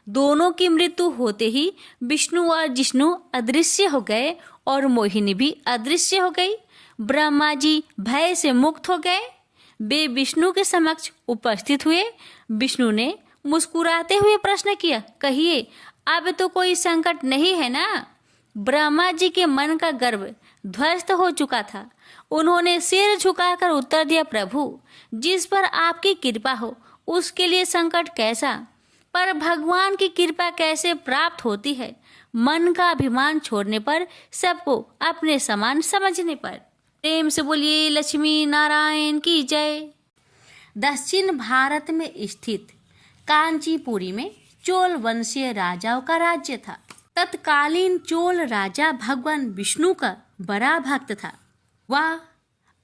दोनों की मृत्यु होते ही विष्णु और जिष्णु अदृश्य हो गए और मोहिनी भी अदृश्य हो गई। ब्रह्मा जी भय से मुक्त हो गए। वे विष्णु के समक्ष उपस्थित हुए। विष्णु ने मुस्कुराते हुए प्रश्न किया, कहिए, अब तो कोई संकट नहीं है ना? ब्रह्मा जी के मन का गर्व ध्वस्त हो चुका था। उन्होंने सिर झुकाकर उत्तर दिया, प्रभु, जिस पर आपकी कृपा हो उसके लिए संकट कैसा, पर भगवान की कृपा कैसे प्राप्त होती है? मन का अभिमान छोड़ने पर, सबको अपने समान समझने पर। प्रेम से बोलिए लक्ष्मी नारायण की जय। दक्षिण भारत में स्थित कांचीपुरी में चोल वंशीय राजाओं का राज्य था। तत्कालीन चोल राजा भगवान विष्णु का बड़ा भक्त था। वह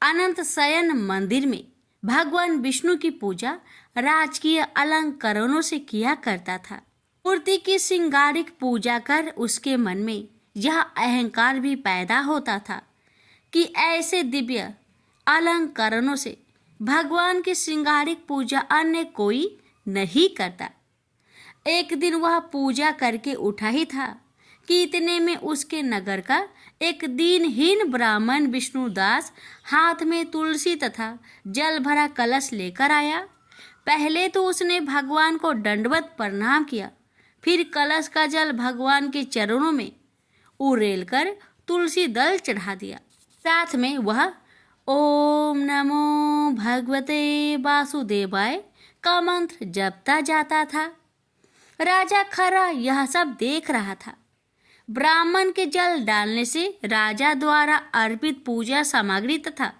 अनंत शयन मंदिर में भगवान विष्णु की पूजा राजकीय अलंकरणों से किया करता था। मूर्ति की श्रृंगारिक पूजा कर उसके मन में यह अहंकार भी पैदा होता था कि ऐसे दिव्य अलंकरणों से भगवान की श्रृंगारिक पूजा अन्य कोई नहीं करता। एक दिन वह पूजा करके उठा ही था कि इतने में उसके नगर का एक दीनहीन ब्राह्मण विष्णुदास हाथ में तुलसी तथा जल भरा कलश लेकर आया। पहले तो उसने भगवान को दंडवत प्रणाम किया, फिर कलश का जल भगवान के चरणों में उड़ेल कर तुलसी दल चढ़ा दिया। साथ में वह ओम नमो भगवते वासुदेवाय का मंत्र जपता जाता था। राजा खरा यह सब देख रहा था। ब्राह्मण के जल डालने से राजा द्वारा अर्पित पूजा सामग्री तथा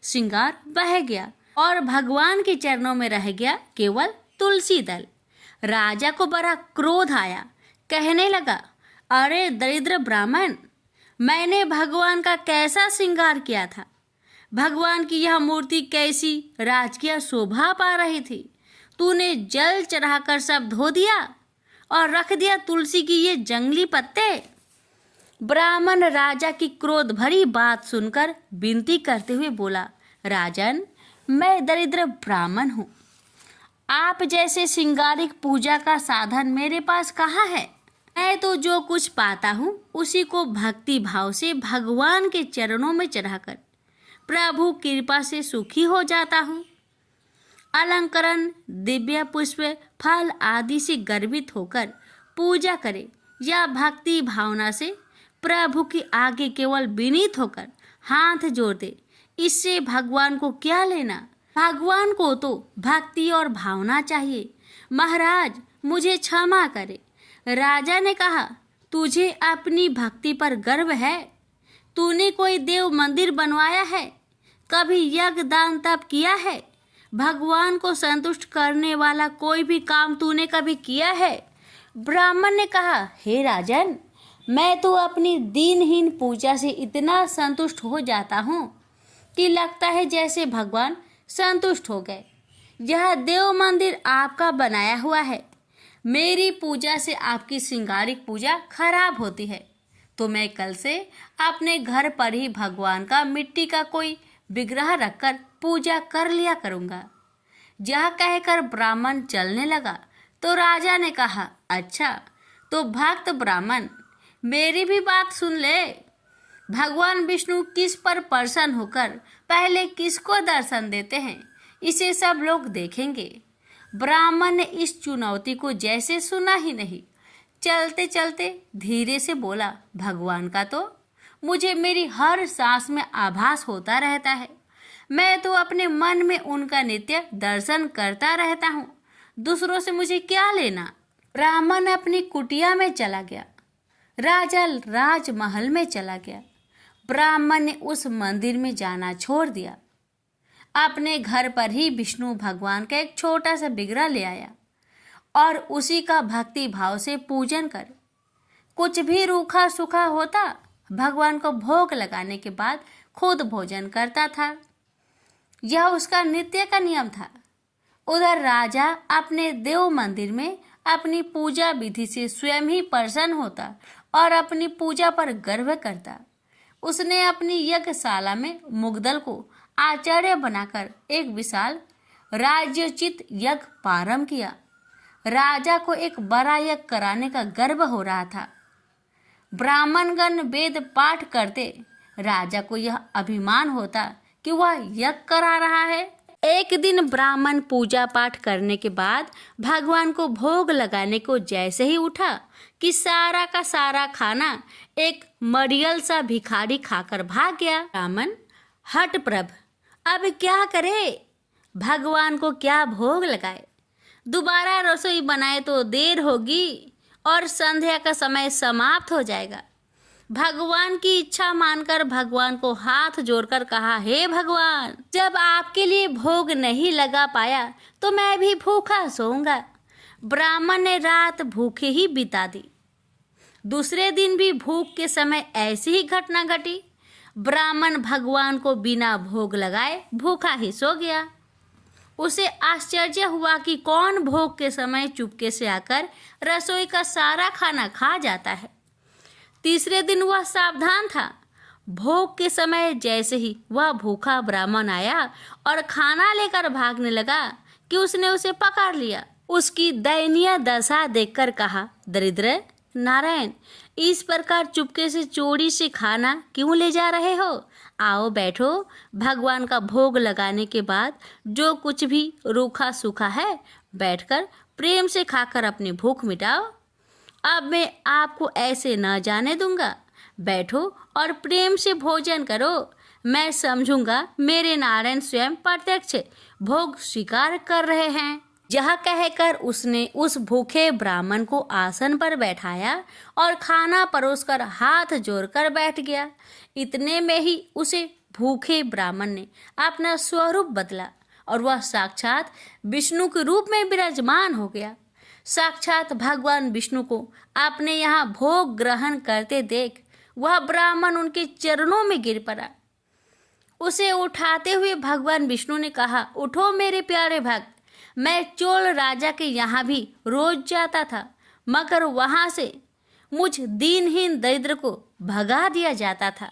श्रृंगार बह गया और भगवान के चरणों में रह गया केवल तुलसी दल। राजा को बड़ा क्रोध आया, कहने लगा, अरे दरिद्र ब्राह्मण, मैंने भगवान का कैसा श्रृंगार किया था। भगवान की यह मूर्ति कैसी राजकीय शोभा पा रही थी। तूने जल चढ़ाकर सब धो दिया और रख दिया तुलसी की ये जंगली पत्ते। ब्राह्मण राजा की क्रोध भरी बात सुनकर विनती करते हुए बोला, राजन, मैं दरिद्र ब्राह्मण हूँ। आप जैसे श्रृंगारिक पूजा का साधन मेरे पास कहाँ है। मैं तो जो कुछ पाता हूँ उसी को भक्ति भाव से भगवान के चरणों में चढ़ाकर प्रभु कृपा से सुखी हो जाता हूँ। अलंकरण, दिव्य पुष्प, फल आदि से गर्वित होकर पूजा करे या भक्ति भावना से प्रभु की आगे केवल विनीत होकर हाथ जोड़ दे, इससे भगवान को क्या लेना। भगवान को तो भक्ति और भावना चाहिए। महाराज, मुझे क्षमा करे। राजा ने कहा, तुझे अपनी भक्ति पर गर्व है। तूने कोई देव मंदिर बनवाया है, कभी यज्ञ दान तप किया है, भगवान को संतुष्ट करने वाला कोई भी काम तूने कभी किया है। ब्राह्मण ने कहा, हे राजन, मैं तो अपनी दीनहीन पूजा से इतना संतुष्ट हो जाता हूँ कि लगता है जैसे भगवान संतुष्ट हो गए। यह देव मंदिर आपका बनाया हुआ है। मेरी पूजा से आपकी श्रृंगारिक पूजा खराब होती है, तो मैं कल से अपने घर पर ही भगवान का मिट्टी का कोई विग्रह रखकर पूजा कर लिया करूँगा। यह कहकर ब्राह्मण चलने लगा तो राजा ने कहा, अच्छा तो भक्त ब्राह्मण, मेरी भी बात सुन ले। भगवान विष्णु किस पर प्रसन्न होकर पहले किसको दर्शन देते हैं, इसे सब लोग देखेंगे। ब्राह्मण ने इस चुनौती को जैसे सुना ही नहीं, चलते चलते धीरे से बोला, भगवान का तो मुझे मेरी हर सांस में आभास होता रहता है। मैं तो अपने मन में उनका नित्य दर्शन करता रहता हूँ। दूसरों से मुझे क्या लेना। ब्राह्मण अपनी कुटिया में चला गया। राजा राजमहल में चला गया। ब्राह्मण ने उस मंदिर में जाना छोड़ दिया। अपने घर पर ही विष्णु भगवान का एक छोटा सा विग्रह ले आया और उसी का भक्ति भाव से पूजन कर कुछ भी रूखा सूखा होता भगवान को भोग लगाने के बाद खुद भोजन करता था। यह उसका नित्य का नियम था। उधर राजा अपने देव मंदिर में अपनी पूजा विधि से स्वयं ही प्रसन्न होता और अपनी पूजा पर गर्व करता। उसने अपनी यज्ञशाला में मुग्दल को आचार्य बनाकर एक विशाल राज्योचित यज्ञ प्रारंभ किया। राजा को एक बड़ा यज्ञ कराने का गर्व हो रहा था। ब्राह्मणगण वेद पाठ करते, राजा को यह अभिमान होता कि वह यज्ञ करा रहा है। एक दिन ब्राह्मण पूजा पाठ करने के बाद भगवान को भोग लगाने को जैसे ही उठा कि सारा का सारा खाना एक मरियल सा भिखारी खाकर भाग गया। ब्राह्मण हट प्रभ, अब क्या करे, भगवान को क्या भोग लगाए। दोबारा रसोई बनाए तो देर होगी और संध्या का समय समाप्त हो जाएगा। भगवान की इच्छा मानकर भगवान को हाथ जोड़कर कहा, हे भगवान, जब आपके लिए भोग नहीं लगा पाया तो मैं भी भूखा सोऊंगा। ब्राह्मण ने रात भूखे ही बिता दी। दूसरे दिन भी भूख के समय ऐसी ही घटना घटी। ब्राह्मण भगवान को बिना भोग लगाए भूखा ही सो गया। उसे आश्चर्य हुआ कि कौन भोग के समय चुपके से आकर रसोई का सारा खाना खा जाता है। तीसरे दिन वह सावधान था। भोग के समय जैसे ही वह भूखा ब्राह्मण आया और खाना लेकर भागने लगा कि उसने उसे पकड़ लिया। उसकी दयनीय दशा देखकर कहा, दरिद्र नारायण, इस प्रकार चुपके से चोरी से खाना क्यों ले जा रहे हो? आओ बैठो, भगवान का भोग लगाने के बाद जो कुछ भी रूखा सूखा है बैठकर प्रेम से खाकर अपनी भूख मिटाओ। अब मैं आपको ऐसे न जाने दूंगा। बैठो और प्रेम से भोजन करो। मैं समझूंगा मेरे नारायण स्वयं प्रत्यक्ष भोग स्वीकार कर रहे हैं। यह कहकर उसने उस भूखे ब्राह्मण को आसन पर बैठाया और खाना परोसकर हाथ जोड़कर बैठ गया। इतने में ही उसे भूखे ब्राह्मण ने अपना स्वरूप बदला और वह साक्षात विष्णु के रूप में विराजमान हो गया। साक्षात भगवान विष्णु को अपने यहाँ भोग ग्रहण करते देख वह ब्राह्मण उनके चरणों में गिर पड़ा। उसे उठाते हुए भगवान विष्णु ने कहा, उठो मेरे प्यारे भक्त, मैं चोल राजा के यहाँ भी रोज जाता था, मगर वहाँ से मुझ दीनहीन दरिद्र को भगा दिया जाता था।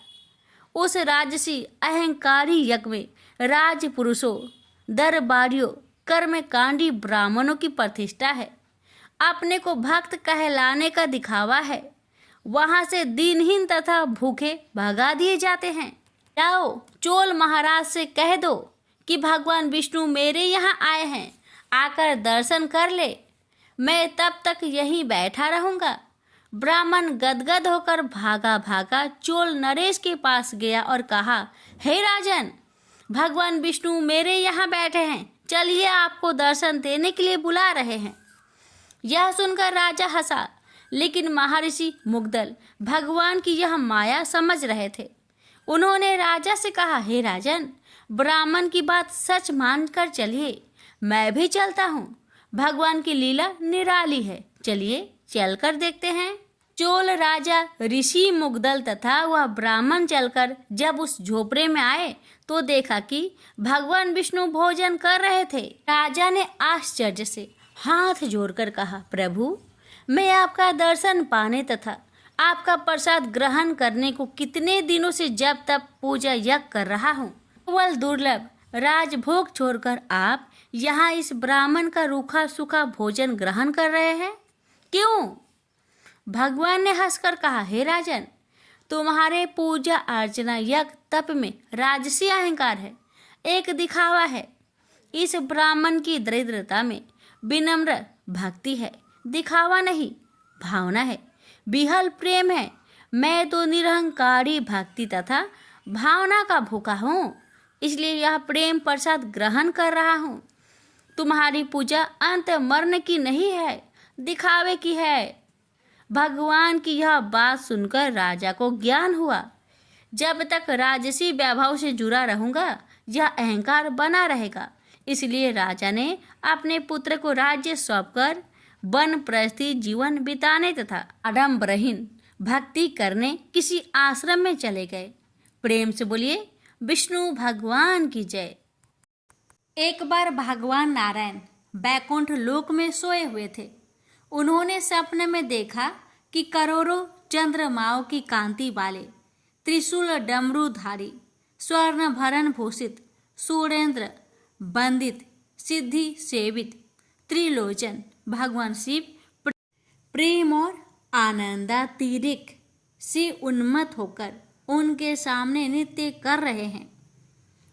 उस राजसी अहंकारी यज्ञ में राजपुरुषों, दरबारियों, कर्मकांडी ब्राह्मणों की प्रतिष्ठा है। अपने को भक्त कहलाने का दिखावा है। वहाँ से दीनहीन तथा भूखे भगा दिए जाते हैं। जाओ चोल महाराज से कह दो कि भगवान विष्णु मेरे यहाँ आए हैं, आकर दर्शन कर ले। मैं तब तक यहीं बैठा रहूँगा। ब्राह्मण गदगद होकर भागा भागा चोल नरेश के पास गया और कहा, हे राजन, भगवान विष्णु मेरे यहाँ बैठे हैं, चलिए आपको दर्शन देने के लिए बुला रहे हैं। यह सुनकर राजा हंसा, लेकिन महर्षि मुग्दल भगवान की यह माया समझ रहे थे। उन्होंने राजा से कहा, हे राजन, ब्राह्मण की बात सच मानकर चलिए, मैं भी चलता हूँ। भगवान की लीला निराली है, चलिए चलकर देखते हैं। चोल राजा ऋषि मुग्दल तथा वह ब्राह्मण चलकर जब उस झोपड़े में आए तो देखा कि भगवान विष्णु भोजन कर रहे थे। राजा ने आश्चर्य से हाथ जोड़कर कहा, प्रभु, मैं आपका दर्शन पाने तथा आपका प्रसाद ग्रहण करने को कितने दिनों से जब तब पूजा यज्ञ कर रहा हूँ। केवल दुर्लभ राजभोग छोड़कर आप यहाँ इस ब्राह्मण का रूखा सूखा भोजन ग्रहण कर रहे हैं, क्यों? भगवान ने हंसकर कहा, हे राजन, तुम्हारे पूजा अर्चना यज्ञ तप में राजसी अहंकार है, एक दिखावा है। इस ब्राह्मण की दरिद्रता में विनम्र भक्ति है, दिखावा नहीं, भावना है, विहल प्रेम है। मैं तो निरहंकारी भक्ति तथा भावना का भूखा हूँ, इसलिए यह प्रेम प्रसाद ग्रहण कर रहा हूँ। तुम्हारी पूजा अंत मरण की नहीं है, दिखावे की है। भगवान की यह बात सुनकर राजा को ज्ञान हुआ। जब तक राजसी वैभव से जुड़ा रहूंगा यह अहंकार बना रहेगा। इसलिए राजा ने अपने पुत्र को राज्य सौंपकर वन प्रस्थी जीवन बिताने तथा आडम्बरहीन भक्ति करने किसी आश्रम में चले गए। प्रेम से बोलिए विष्णु भगवान की जय। एक बार भगवान नारायण बैकुंठ लोक में सोए हुए थे। उन्होंने सपने में देखा कि करोड़ों चंद्रमाओं की कांति वाले त्रिशूल डमरूधारी स्वर्ण भरण भूषित सुरेंद्र वंदित सिद्धि सेवित त्रिलोचन भगवान शिव प्रेम और आनंदातिरिक्त से उन्मत्त होकर उनके सामने नृत्य कर रहे हैं।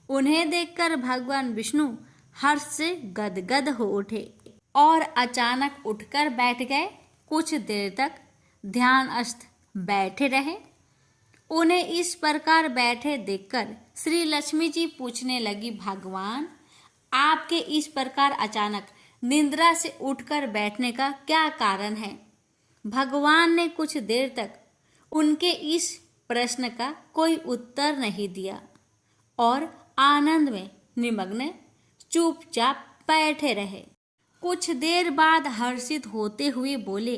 उन्हें देखकर भगवान विष्णु हर्ष से गदगद हो उठे और अचानक उठकर बैठ गए। कुछ देर तक ध्यानस्थ बैठे रहे। उन्हें इस प्रकार बैठे देखकर श्री लक्ष्मी जी पूछने लगी, भगवान, आपके इस प्रकार अचानक निद्रा से उठकर बैठने का क्या कारण है? भगवान ने कुछ देर तक उनके इस प्रश्न का कोई उत्तर नहीं दिया और आनंद में निमग्न चुपचाप बैठे रहे। कुछ देर बाद हर्षित होते हुए बोले,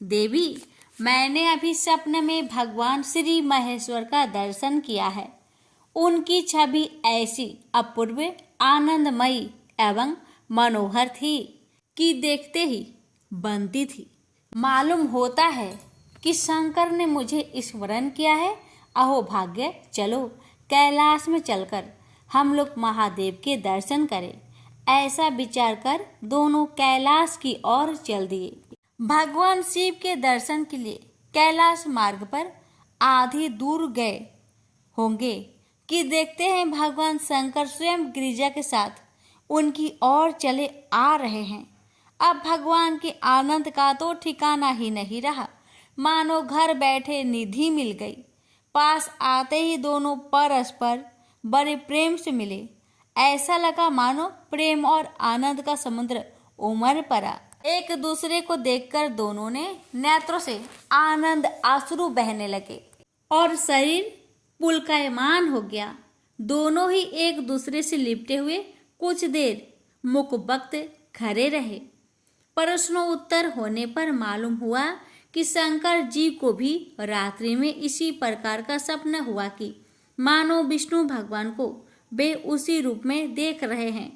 देवी, मैंने अभी स्वप्न में भगवान श्री महेश्वर का दर्शन किया है। उनकी छवि ऐसी अपूर्व, आनंदमयी एवं मनोहर थी कि देखते ही बनती थी। मालूम होता है कि शंकर ने मुझे स्मरण किया है। अहो भाग्य, चलो कैलाश में चलकर हम लोग महादेव के दर्शन करें। ऐसा विचार कर दोनों कैलाश की ओर चल दिए। भगवान शिव के दर्शन के लिए कैलाश मार्ग पर आधी दूर गए होंगे कि देखते हैं भगवान शंकर स्वयं गिरिजा के साथ उनकी ओर चले आ रहे हैं। अब भगवान के आनंद का तो ठिकाना ही नहीं रहा, मानो घर बैठे निधि मिल गई। पास आते ही दोनों परस्पर बड़े प्रेम से मिले। ऐसा लगा मानो प्रेम और आनंद का समुद्र उमड़ पड़ा। एक दूसरे को देखकर दोनों ने नेत्रों से आनंद आंसू बहने लगे और शरीर पुलकायमान हो गया। दोनों ही एक दूसरे से लिपटे हुए कुछ देर मुखबख्त खड़े रहे। प्रश्नोत्तर होने पर मालूम हुआ कि शंकर जी को भी रात्रि में इसी प्रकार का सपना हुआ कि मानो विष्णु भगवान को वे उसी रूप में देख रहे हैं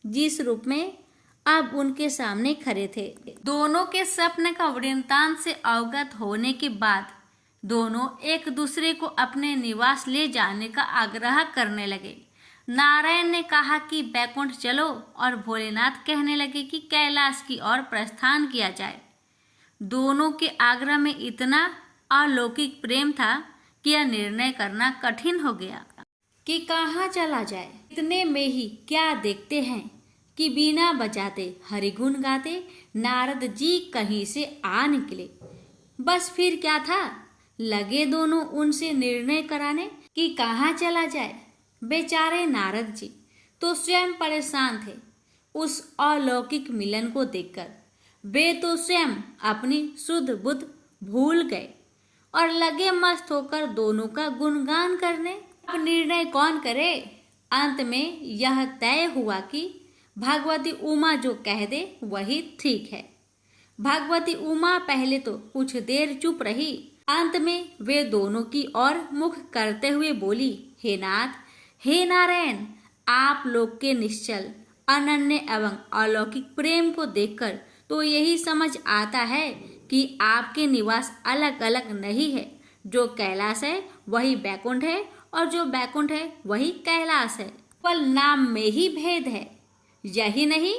जिस रूप में अब उनके सामने खड़े थे। दोनों के स्वप्न का वृत्तांत से अवगत होने के बाद दोनों एक दूसरे को अपने निवास ले जाने का आग्रह करने लगे। नारायण ने कहा कि बैकुंठ चलो और भोलेनाथ कहने लगे कि कैलाश की ओर प्रस्थान किया जाए। दोनों के आग्रह में इतना अलौकिक प्रेम था कि यह निर्णय करना कठिन हो गया कि कहाँ चला जाए। इतने में ही क्या देखते हैं कि बीना बजाते हरिगुण गाते नारद जी कहीं से आ निकले। बस फिर क्या था, लगे दोनों उनसे निर्णय कराने कि कहाँ चला जाए। बेचारे नारद जी तो स्वयं परेशान थे उस अलौकिक मिलन को देखकर। वे तो स्वयं अपनी शुद्ध बुद्ध भूल गए और लगे मस्त होकर दोनों का गुणगान करने। अब निर्णय कौन करे। अंत में यह तय हुआ कि भगवती उमा जो कह दे वही ठीक है। भगवती उमा पहले तो कुछ देर चुप रही। अंत में वे दोनों की ओर मुख करते हुए बोली, हे नाथ, हे नारायण, आप लोग के निश्चल अनन्य एवं अलौकिक प्रेम को देखकर तो यही समझ आता है कि आपके निवास अलग अलग नहीं है। जो कैलाश है वही बैकुंठ है और जो बैकुंठ है वही कैलाश है। केवल नाम में ही भेद है। यही नहीं,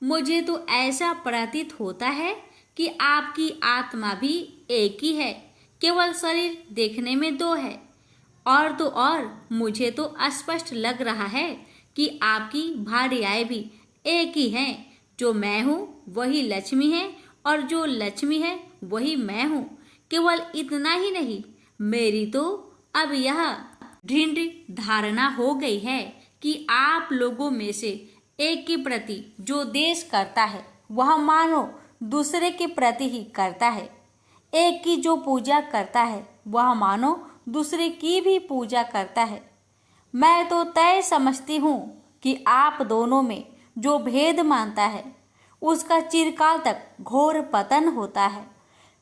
मुझे तो ऐसा प्रतीत होता है कि आपकी आत्मा भी एक ही है, केवल शरीर देखने में दो है। और तो और मुझे तो स्पष्ट लग रहा है कि आपकी भार्याएं भी एक ही हैं। जो मैं हूँ वही लक्ष्मी है और जो लक्ष्मी है वही मैं हूँ। केवल इतना ही नहीं, मेरी तो अब यह दृढ़ धारणा हो गई है कि आप लोगों में से एक के प्रति जो देश करता है वह मानो दूसरे के प्रति ही करता है। एक की जो पूजा करता है वह मानो दूसरे की भी पूजा करता है। मैं तो तय समझती हूँ कि आप दोनों में जो भेद मानता है उसका चिरकाल तक घोर पतन होता है।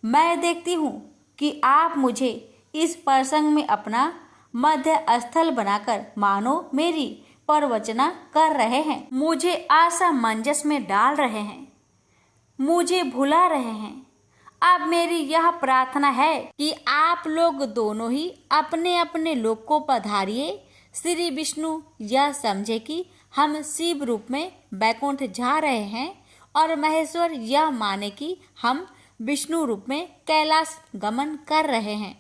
मैं देखती हूँ कि आप मुझे इस प्रसंग में अपना मध्य स्थल बनाकर मानो मेरी प्रवचना कर रहे हैं, मुझे असमंजस में डाल रहे हैं, मुझे भुला रहे हैं। अब मेरी यह प्रार्थना है कि आप लोग दोनों ही अपने अपने लोक को पधारिए। श्री विष्णु यह समझे कि हम शिव रूप में बैकुंठ जा रहे हैं और महेश्वर यह माने कि हम विष्णु रूप में कैलाश गमन कर रहे हैं।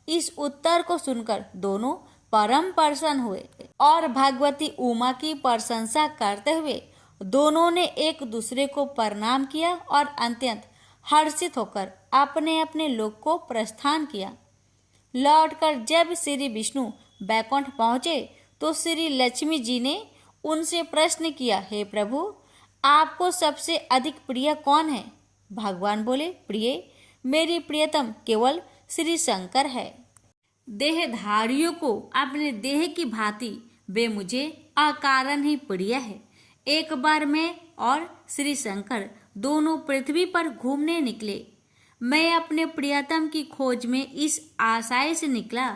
इस उत्तर को सुनकर दोनों परम प्रसन्न हुए और भगवती उमा की प्रशंसा करते हुए दोनों ने एक दूसरे को प्रणाम किया और अत्यंत हर्षित होकर अपने अपने लोक को प्रस्थान किया। लौटकर जब श्री विष्णु बैकुंठ पहुँचे तो श्री लक्ष्मी जी ने उनसे प्रश्न किया, हे प्रभु, आपको सबसे अधिक प्रिय कौन है? भगवान बोले, प्रिय, मेरी प्रियतम केवल श्री शंकर है। देहधारियों को अपने देह की भांति वे मुझे अकारण ही प्रिय है। एक बार मैं और श्री शंकर दोनों पृथ्वी पर घूमने निकले। मैं अपने प्रियतम की खोज में इस आशय से निकला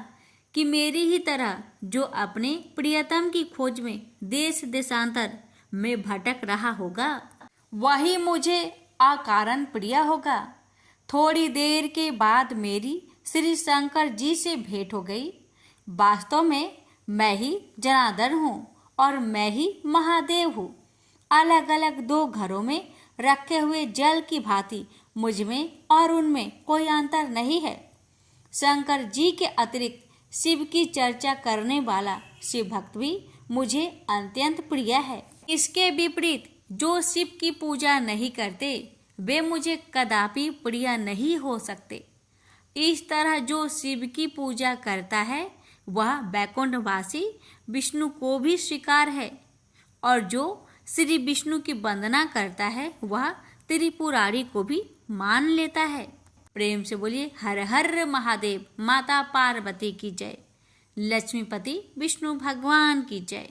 कि मेरी ही तरह जो अपने प्रियतम की खोज में देश देशांतर में भटक रहा होगा, वही मुझे अकारण प्रिय होगा। थोड़ी देर के बाद मेरी श्री शंकर जी से भेंट हो गई। वास्तव में मैं ही जनार्दन हूँ और मैं ही महादेव हूँ। अलग अलग दो घरों में रखे हुए जल की भांति मुझ में और उनमें कोई अंतर नहीं है। शंकर जी के अतिरिक्त शिव की चर्चा करने वाला शिव भक्त भी मुझे अत्यंत प्रिय है। इसके विपरीत जो शिव की पूजा नहीं करते वे मुझे कदापि प्रिय नहीं हो सकते। इस तरह जो शिव की पूजा करता है वह वैकुंठवासी विष्णु को भी स्वीकार है, और जो श्री विष्णु की वंदना करता है वह त्रिपुरारी को भी मान लेता है। प्रेम से बोलिए हर हर महादेव। माता पार्वती की जय। लक्ष्मीपति विष्णु भगवान की जय।